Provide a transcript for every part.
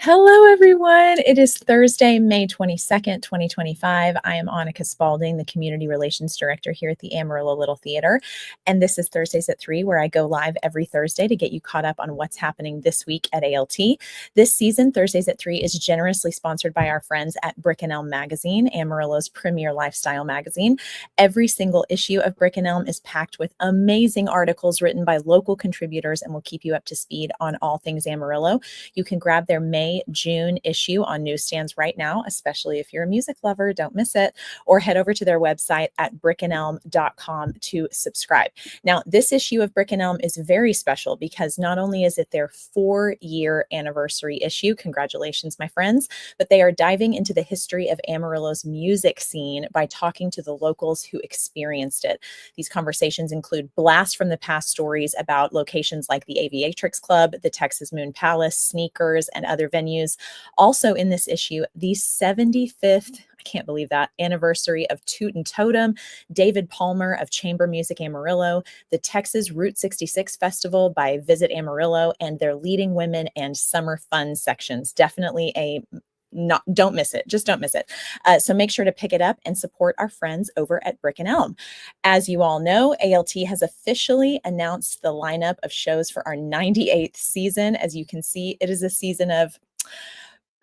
Hello, everyone. It is Thursday, May 22nd, 2025. I am Annika Spalding, the Community Relations Director here at the Amarillo Little Theater. And this is Thursdays at 3, where I go live every Thursday to get you caught up on what's happening this week at ALT. This season, Thursdays at 3 is generously sponsored by our friends at Brick and Elm Magazine, Amarillo's premier lifestyle magazine. Every single issue of Brick and Elm is packed with amazing articles written by local contributors and will keep you up to speed on all things Amarillo. You can grab their June issue on newsstands right now, especially if you're a music lover, don't miss it, or head over to their website at brickandelm.com to subscribe. Now, this issue of Brick and Elm is very special because not only is it their 4-year anniversary issue, congratulations, my friends, but they are diving into the history of Amarillo's music scene by talking to the locals who experienced it. These conversations include blast from the past stories about locations like the Aviatrix Club, the Texas Moon Palace, Sneakers, and other venues. Also in this issue, the 75th, I can't believe that, anniversary of Toot and Totem, David Palmer of Chamber Music Amarillo, the Texas Route 66 Festival by Visit Amarillo, and their Leading Women and Summer Fun sections. Definitely don't miss it. Just don't miss it. So make sure to pick it up and support our friends over at Brick and Elm. As you all know, ALT has officially announced the lineup of shows for our 98th season. As you can see, it is a season of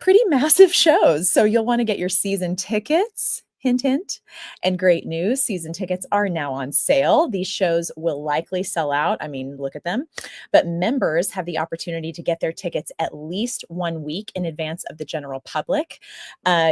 pretty massive shows. So you'll want to get your season tickets. Hint, hint. And great news, season tickets are now on sale. These shows will likely sell out. I mean, look at them. But members have the opportunity to get their tickets at least 1 week in advance of the general public.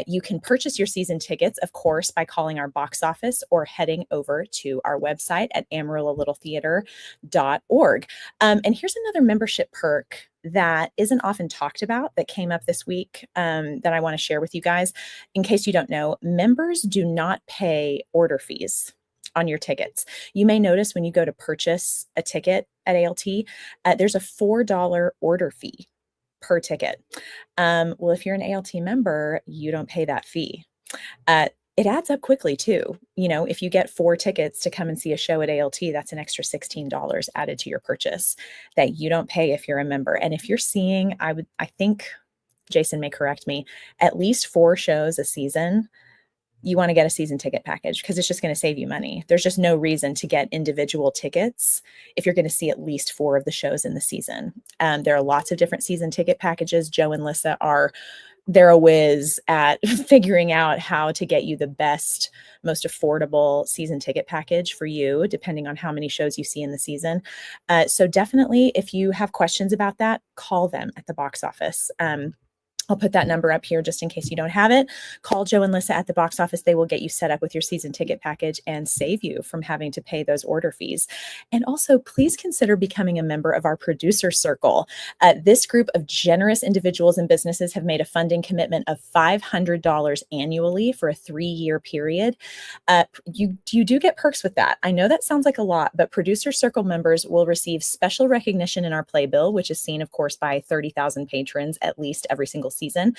You can purchase your season tickets, of course, by calling our box office or heading over to our website at AmarilloLittleTheater.org. And here's another membership perk that isn't often talked about that came up this week that I want to share with you guys. In case you don't know, members do not pay order fees on your tickets. You may notice when you go to purchase a ticket at ALT, there's a $4 order fee per ticket. Well, if you're an ALT member, you don't pay that fee. It adds up quickly too. You know, if you get 4 tickets to come and see a show at ALT, that's an extra $16 added to your purchase that you don't pay if you're a member. And if you're seeing, I think Jason may correct me, at least 4 shows a season, you want to get a season ticket package because it's just going to save you money. There's just no reason to get individual tickets if you're going to see at least 4 of the shows in the season. There are lots of different season ticket packages. Joe and Lissa they're a whiz at figuring out how to get you the best, most affordable season ticket package for you, depending on how many shows you see in the season. So definitely, if you have questions about that, call them at the box office. I'll put that number up here just in case you don't have it. Call Joe and Lissa at the box office. They will get you set up with your season ticket package and save you from having to pay those order fees. And also, please consider becoming a member of our producer circle. This group of generous individuals and businesses have made a funding commitment of $500 annually for a 3-year period. You do get perks with that. I know that sounds like a lot, but producer circle members will receive special recognition in our playbill, which is seen, of course, by 30,000 patrons at least every single season.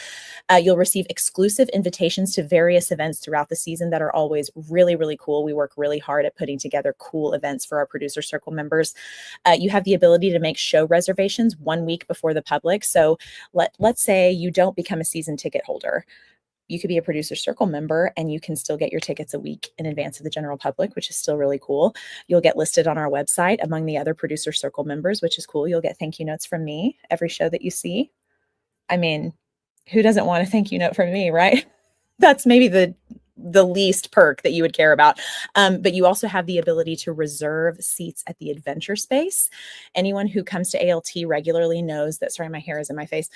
You'll receive exclusive invitations to various events throughout the season that are always really, really cool. We work really hard at putting together cool events for our producer circle members. You have the ability to make show reservations 1 week before the public. So let's say you don't become a season ticket holder. You could be a producer circle member and you can still get your tickets a week in advance of the general public, which is still really cool. You'll get listed on our website among the other producer circle members, which is cool. You'll get thank you notes from me every show that you see. I mean, who doesn't want a thank you note from me, right? That's maybe the least perk that you would care about. But you also have the ability to reserve seats at the adventure space. Anyone who comes to ALT regularly knows that, sorry, my hair is in my face,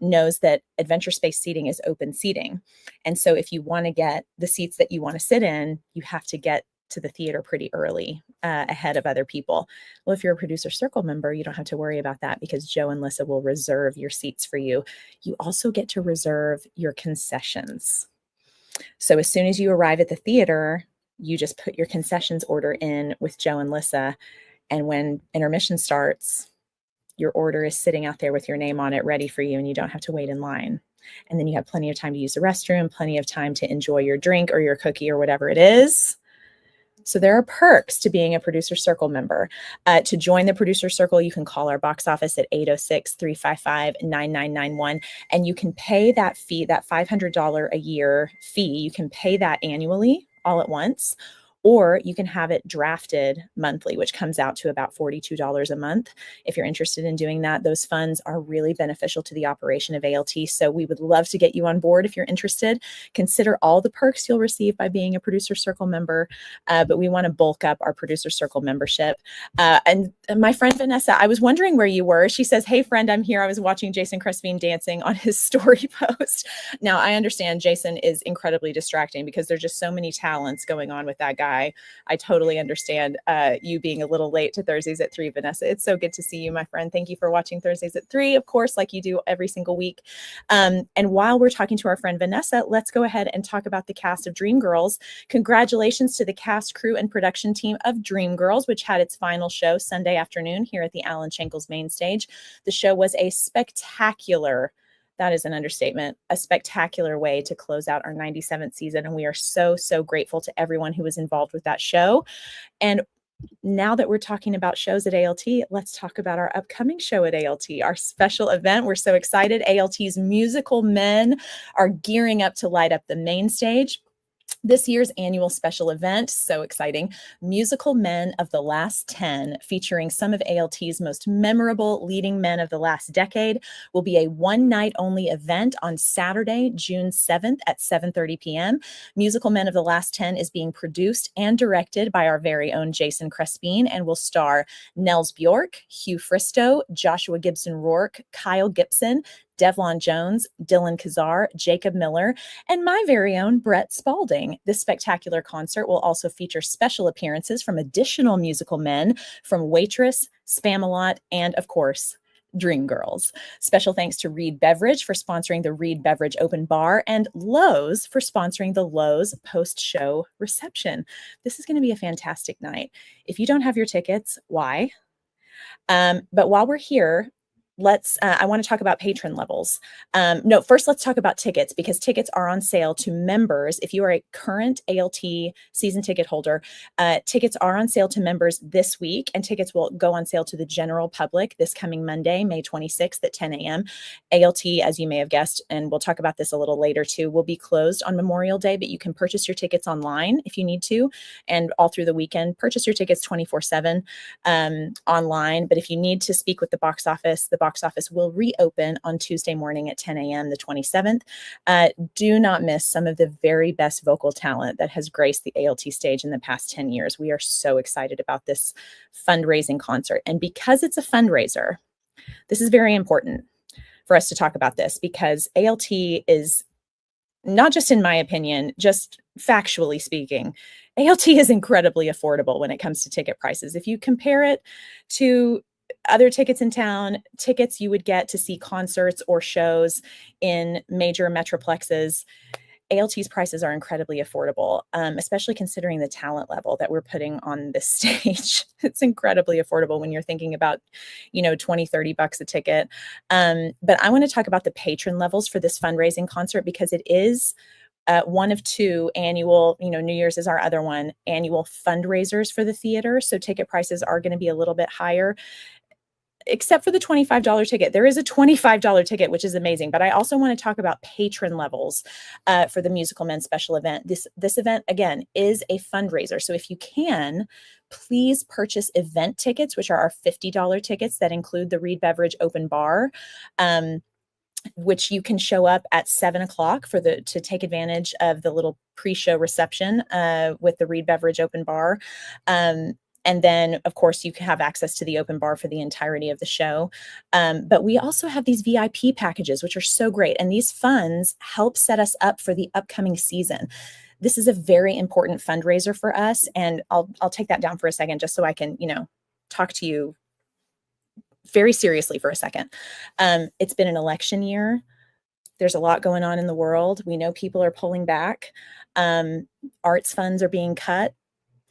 knows that adventure space seating is open seating. And so if you want to get the seats that you want to sit in, you have to get to the theater pretty early, ahead of other people. Well, if you're a producer circle member, you don't have to worry about that because Joe and Lissa will reserve your seats for you. You also get to reserve your concessions. So as soon as you arrive at the theater, you just put your concessions order in with Joe and Lissa. And when intermission starts, your order is sitting out there with your name on it, ready for you, and you don't have to wait in line. And then you have plenty of time to use the restroom, plenty of time to enjoy your drink or your cookie or whatever it is. So there are perks to being a Producer Circle member. To join the Producer Circle, you can call our box office at 806-355-9991, and you can pay that fee, that $500 a year fee. You can pay that annually all at once, or you can have it drafted monthly, which comes out to about $42 a month. If you're interested in doing that, those funds are really beneficial to the operation of ALT. So we would love to get you on board if you're interested. Consider all the perks you'll receive by being a Producer Circle member, but we want to bulk up our Producer Circle membership. And my friend Vanessa, I was wondering where you were. She says, "Hey friend, I'm here. I was watching Jason Crespin dancing on his story post." Now I understand Jason is incredibly distracting because there's just so many talents going on with that guy. I totally understand you being a little late to Thursdays at 3, Vanessa. It's so good to see you, my friend. Thank you for watching Thursdays at 3, of course, like you do every single week. And while we're talking to our friend Vanessa, let's go ahead and talk about the cast of Dreamgirls. Congratulations to the cast, crew, and production team of Dreamgirls, which had its final show Sunday afternoon here at the Alan Schenkel's main stage. The show was a spectacular, that is an understatement, a spectacular way to close out our 97th season. And we are so, so grateful to everyone who was involved with that show. And now that we're talking about shows at ALT, let's talk about our upcoming show at ALT, our special event. We're so excited. ALT's Musical Men are gearing up to light up the main stage. This year's annual special event, so exciting, Musical Men of the Last 10, featuring some of ALT's most memorable leading men of the last decade, will be a one-night-only event on Saturday, June 7th at 7:30 p.m. Musical Men of the Last 10 is being produced and directed by our very own Jason Crespin and will star Nels Bjork, Hugh Fristow, Joshua Gibson Rourke, Kyle Gibson, Devlon Jones, Dylan Kazar, Jacob Miller, and my very own Brett Spalding. This spectacular concert will also feature special appearances from additional musical men from Waitress, Spamalot, and of course, Dreamgirls. Special thanks to Reed Beverage for sponsoring the Reed Beverage Open Bar and Lowe's for sponsoring the Lowe's post-show reception. This is going to be a fantastic night. If you don't have your tickets, why? But while we're here, I want to talk about patron levels. No, first let's talk about tickets, because tickets are on sale to members. If you are a current ALT season ticket holder, tickets are on sale to members this week, and tickets will go on sale to the general public this coming Monday, May 26th at 10 a.m. ALT, as you may have guessed, and we'll talk about this a little later too, will be closed on Memorial Day, but you can purchase your tickets online if you need to, and all through the weekend. Purchase your tickets 24/7 online, but if you need to speak with the box office will reopen on Tuesday morning at 10 a.m. the 27th. Do not miss some of the very best vocal talent that has graced the ALT stage in the past 10 years. We are so excited about this fundraising concert. And because it's a fundraiser, this is very important for us to talk about this, because ALT is, not just in my opinion, just factually speaking, ALT is incredibly affordable when it comes to ticket prices. If you compare it to other tickets in town, tickets you would get to see concerts or shows in major metroplexes, ALT's prices are incredibly affordable, especially considering the talent level that we're putting on this stage. It's incredibly affordable when you're thinking about, $20-30 a ticket. But I want to talk about the patron levels for this fundraising concert, because it is one of two annual, New Year's is our other one, annual fundraisers for the theater. So ticket prices are going to be a little bit higher, except for the $25 ticket. There is a $25 ticket, which is amazing. But I also want to talk about patron levels for the Musical Men special event. This event, again, is a fundraiser. So if you can, please purchase event tickets, which are our $50 tickets that include the Reed Beverage Open Bar, which you can show up at 7:00 to take advantage of the little pre-show reception with the Reed Beverage Open Bar. And then, of course, you can have access to the open bar for the entirety of the show. But we also have these VIP packages, which are so great. And these funds help set us up for the upcoming season. This is a very important fundraiser for us. And I'll take that down for a second just so I can, talk to you very seriously for a second. It's been an election year. There's a lot going on in the world. We know people are pulling back. Arts funds are being cut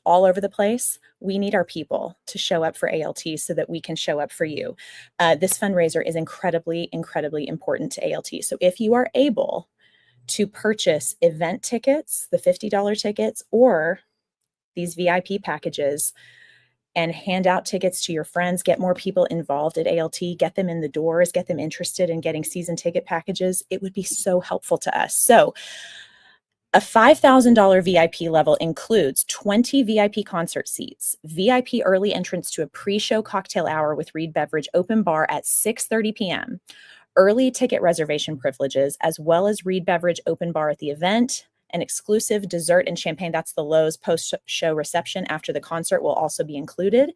all over the place. We need our people to show up for ALT so that we can show up for you. This fundraiser is incredibly, incredibly important to ALT. So if you are able to purchase event tickets, the $50 tickets, or these VIP packages, and hand out tickets to your friends, get more people involved at ALT, get them in the doors, get them interested in getting season ticket packages, it would be so helpful to us. So a $5,000 VIP level includes 20 VIP concert seats, VIP early entrance to a pre-show cocktail hour with Reed Beverage open bar at 6:30 p.m., early ticket reservation privileges, as well as Reed Beverage open bar at the event, an exclusive dessert and champagne. That's the Lowe's post-show reception after the concert will also be included.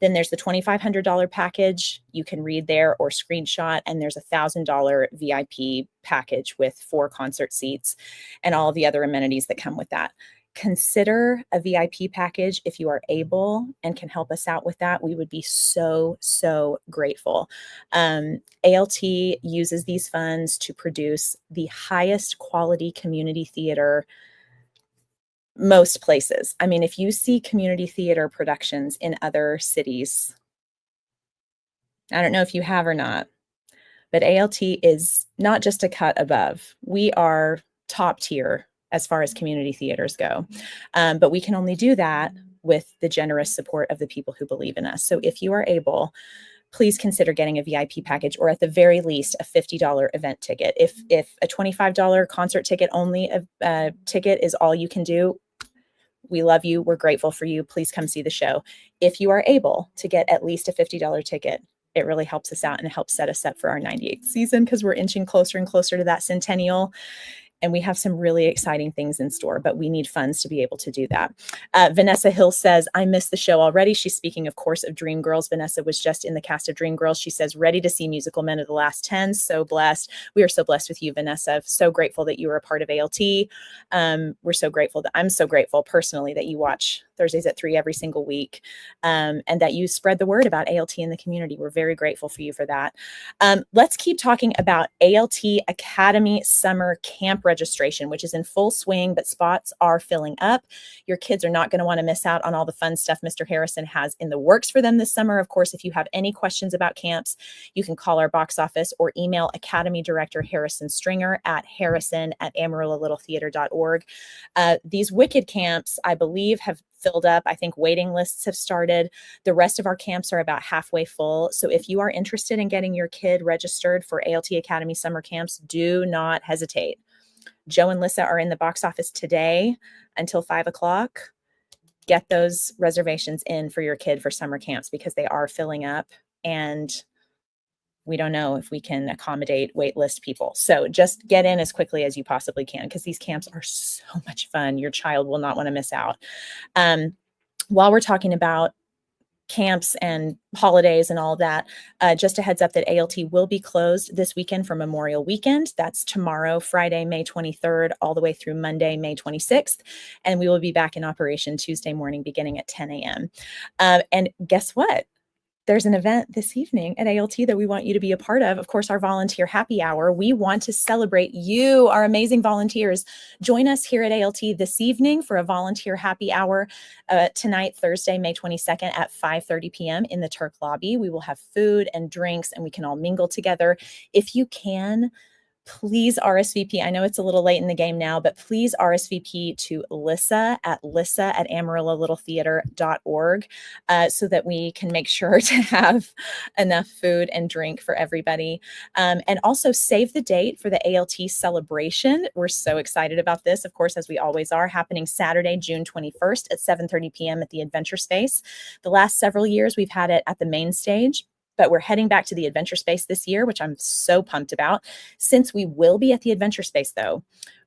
Then there's the $2,500 package you can read there or screenshot, and there's a $1,000 VIP package with 4 concert seats and all of the other amenities that come with that. Consider a VIP package if you are able and can help us out with that. We would be so, so grateful. ALT uses these funds to produce the highest quality community theater most places. I mean, if you see community theater productions in other cities, I don't know if you have or not, but ALT is not just a cut above. We are top tier as far as community theaters go. But we can only do that with the generous support of the people who believe in us. So if you are able, please consider getting a VIP package, or at the very least a $50 event ticket. If a $25 concert ticket only ticket is all you can do, we love you. We're grateful for you. Please come see the show. If you are able to get at least a $50 ticket, it really helps us out and it helps set us up for our 98th season, because we're inching closer and closer to that centennial. And we have some really exciting things in store, but we need funds to be able to do that. Vanessa Hill says, I missed the show already. She's speaking, of course, of Dreamgirls. Vanessa was just in the cast of Dreamgirls. She says, ready to see Musical Men of the Last 10. So blessed. We are so blessed with you, Vanessa. So grateful that you are a part of ALT. We're so grateful that I'm so grateful personally that you watch Thursdays at 3 every single week, and that you spread the word about ALT in the community. We're very grateful for you for that. Let's keep talking about ALT Academy Summer Camp registration, which is in full swing, but spots are filling up. Your kids are not going to want to miss out on all the fun stuff Mr. Harrison has in the works for them this summer. Of course, if you have any questions about camps, you can call our box office or email Academy Director Harrison Stringer at harrison@amarillo-littletheater.org. These Wicked camps, I believe, have filled up. I think waiting lists have started. The rest of our camps are about halfway full. So if you are interested in getting your kid registered for ALT Academy summer camps, do not hesitate. Joe and Lissa are in the box office today until 5 o'clock. Get those reservations in for your kid for summer camps, because they are filling up and we don't know if we can accommodate wait list people. So just get in as quickly as you possibly can, because these camps are so much fun. Your child will not want to miss out. While we're talking about camps and holidays and all that, just a heads up that ALT will be closed this weekend for Memorial Weekend. That's tomorrow, Friday, May 23rd, all the way through Monday, May 26th. And we will be back in operation Tuesday morning beginning at 10 a.m. And guess what? There's an event this evening at ALT that we want you to be a part of. Of course, our volunteer happy hour. We want to celebrate you, our amazing volunteers. Join us here at ALT this evening for a volunteer happy hour tonight, Thursday, May 22nd at 5:30 p.m. in the Turk lobby. We will have food and drinks and we can all mingle together. If you can, please RSVP. I know it's a little late in the game now, but please RSVP to Lissa at amarillo-littletheater.org so that we can make sure to have enough food and drink for everybody. And also save the date for the ALT celebration. We're so excited about this, of course, as we always are, happening Saturday, June 21st at 7:30 p.m. at the Adventure Space. The last several years, we've had it at the main stage, but we're heading back to the Adventure Space this year, which I'm so pumped about. Since we will be at the Adventure Space, though,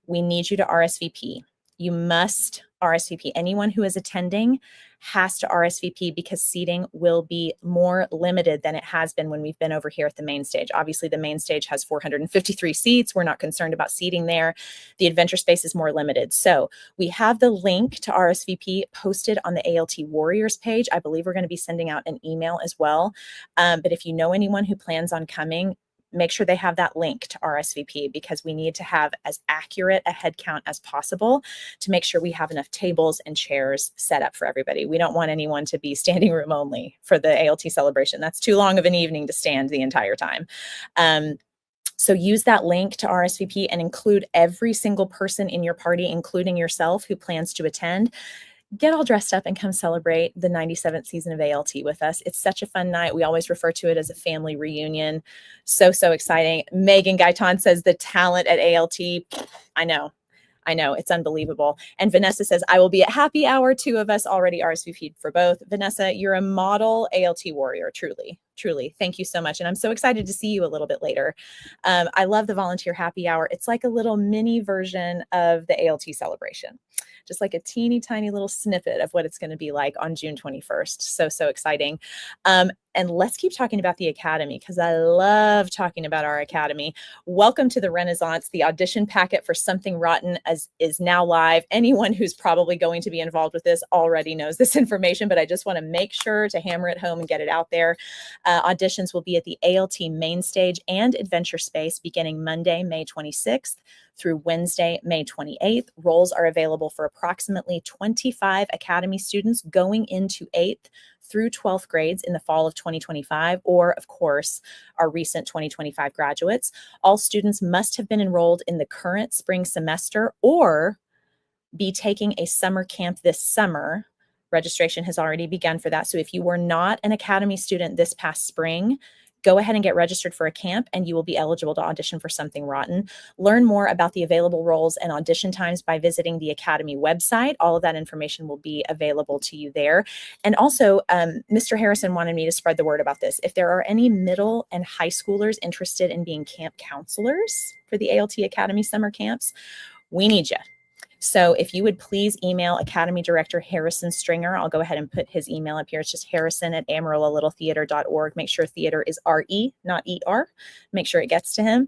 we need you to RSVP. You must RSVP. Anyone who is attending has to RSVP because seating will be more limited than it has been when we've been over here at the main stage. Obviously, the main stage has 453 seats. We're not concerned about seating there. The adventure space is more limited. So we have the link to RSVP posted on the ALT Warriors page. I believe we're going to be sending out an email as well. But if you know anyone who plans on coming, make sure they have that link to RSVP because we need to have as accurate a head count as possible to make sure we have enough tables and chairs set up for everybody. We don't want anyone to be standing room only for the ALT celebration. That's too long of an evening to stand the entire time. So use that link to RSVP and include every single person in your party, including yourself, who plans to attend. Get all dressed up and come celebrate the 97th season of ALT with us. It's such a fun night. We always refer to it as a family reunion. So exciting. Megan Gaitan says the talent at ALT. I know. It's unbelievable. And Vanessa says, I will be at happy hour. 2 of us already RSVP'd for both. Vanessa, you're a model ALT warrior. Truly. Thank you so much. And I'm so excited to see you a little bit later. I love the volunteer happy hour. It's like a little mini version of the ALT celebration. Just like a teeny tiny little snippet of what it's going to be like on June 21st. So exciting. And let's keep talking about the Academy because I love talking about our Academy. Welcome to the Renaissance. The audition packet for Something Rotten is now live. Anyone who's probably going to be involved with this already knows this information, but I just want to make sure to hammer it home and get it out there. Auditions will be at the ALT main stage and adventure space beginning Monday, May 26th through Wednesday, May 28th. Roles are available for approximately 25 Academy students going into 8th through 12th grades in the fall of 2025, or of course, our recent 2025 graduates. All students must have been enrolled in the current spring semester or be taking a summer camp this summer. Registration has already begun for that. So if you were not an Academy student this past spring, go ahead and get registered for a camp and you will be eligible to audition for Something Rotten. Learn more about the available roles and audition times by visiting the Academy website. All of that information will be available to you there. And also, Mr. Harrison wanted me to spread the word about this. If there are any middle and high schoolers interested in being camp counselors for the ALT Academy summer camps, we need you. So if you would please email Academy Director Harrison Stringer, I'll go ahead and put his email up here. It's just harrison@amarillo-littletheater.org. Make sure theater is R-E, not E-R. Make sure it gets to him.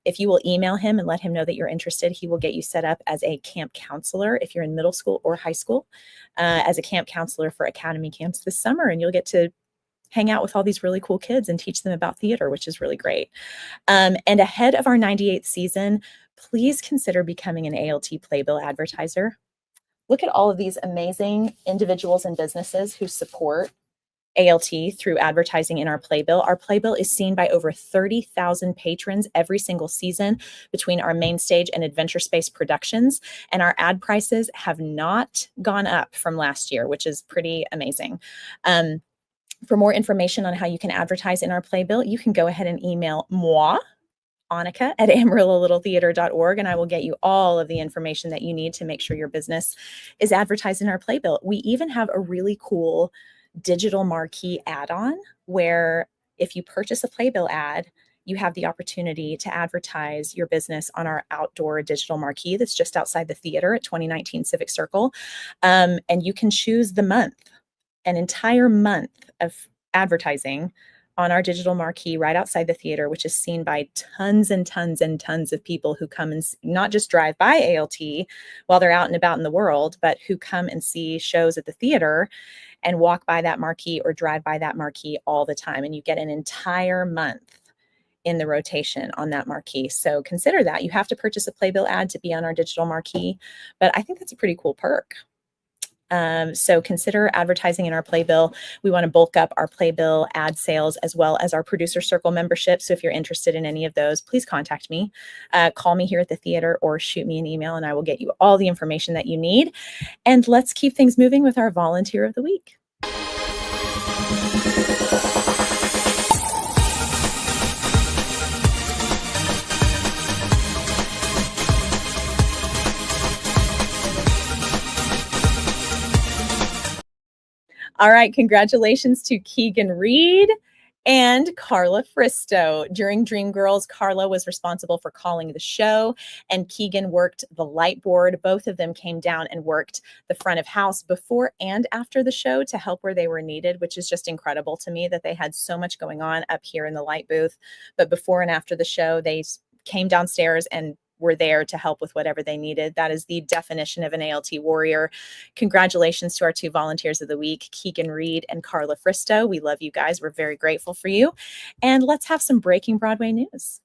If you will email him and let him know that you're interested, he will get you set up as a camp counselor if you're in middle school or high school, as a camp counselor for Academy camps this summer. And you'll get to hang out with all these really cool kids and teach them about theater, which is really great. And ahead of our 98th season, please consider becoming an ALT Playbill advertiser. Look at all of these amazing individuals and businesses who support ALT through advertising in our Playbill. Our Playbill is seen by over 30,000 patrons every single season between our main stage and adventure space productions. And our ad prices have not gone up from last year, which is pretty amazing. For more information on how you can advertise in our Playbill, you can go ahead and email moi, Annika, at amarillo-littletheater.org, and I will get you all of the information that you need to make sure your business is advertised in our Playbill. We even have a really cool digital marquee add-on where if you purchase a Playbill ad, you have the opportunity to advertise your business on our outdoor digital marquee that's just outside the theater at 2019 Civic Circle. And you can choose the month, an entire month of advertising on our digital marquee right outside the theater, which is seen by tons and tons and tons of people who come and not just drive by ALT while they're out and about in the world, but who come and see shows at the theater and walk by that marquee or drive by that marquee all the time. And you get an entire month in the rotation on that marquee. So consider that. You have to purchase a Playbill ad to be on our digital marquee, but I think that's a pretty cool perk. So consider advertising in our Playbill. We want to bulk up our Playbill ad sales as well as our Producer Circle membership. So if you're interested in any of those, please contact me. Call me here at the theater or shoot me an email and I will get you all the information that you need. And let's keep things moving with our Volunteer of the Week. All right, congratulations to Keegan Reed and Carla Fristo. During Dreamgirls, Carla was responsible for calling the show, and Keegan worked the light board. Both of them came down and worked the front of house before and after the show to help where they were needed, which is just incredible to me that they had so much going on up here in the light booth. But before and after the show, they came downstairs and were there to help with whatever they needed. That is the definition of an ALT warrior. Congratulations to our 2 volunteers of the week, Keegan Reed and Carla Fristo. We love you guys. We're very grateful for you. And let's have some breaking Broadway news.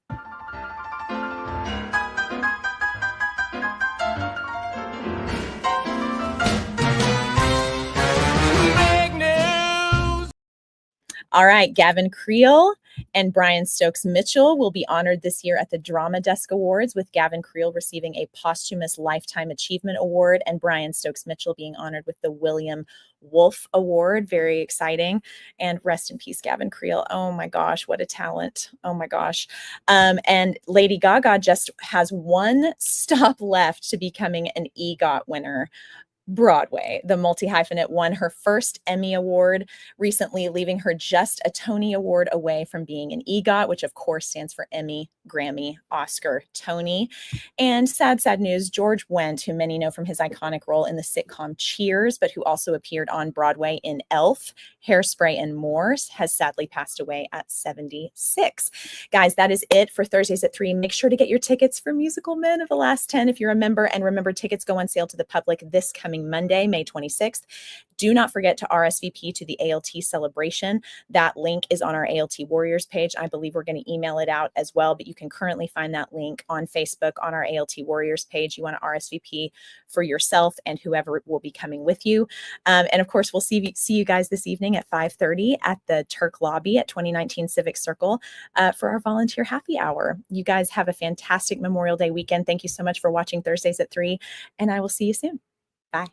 All right, Gavin Creel and Brian Stokes Mitchell will be honored this year at the Drama Desk Awards, with Gavin Creel receiving a posthumous Lifetime Achievement Award and Brian Stokes Mitchell being honored with the William Wolfe Award. Very exciting. And rest in peace, Gavin Creel. Oh my gosh, what a talent. Oh my gosh. And Lady Gaga just has one stop left to becoming an EGOT winner. Broadway. The multi-hyphenate won her first Emmy Award recently, leaving her just a Tony Award away from being an EGOT, which of course stands for Emmy, Grammy, Oscar, Tony. And sad news, George Wendt, who many know from his iconic role in the sitcom Cheers, but who also appeared on Broadway in Elf, Hairspray, and more, has sadly passed away at 76. Guys, that is it for Thursdays at 3. Make sure to get your tickets for Musical Men of the Last 10 if you're a member. And remember, tickets go on sale to the public this coming Monday, May 26th. Do not forget to RSVP to the ALT celebration. That link is on our ALT Warriors page. I believe we're going to email it out as well, but you can currently find that link on Facebook on our ALT Warriors page. You want to RSVP for yourself and whoever will be coming with you. And of course, we'll see you guys this evening at 5:30 at the Turk Lobby at 2019 Civic Circle for our volunteer happy hour. You guys have a fantastic Memorial Day weekend. Thank you so much for watching Thursdays at 3, and I will see you soon. Bye.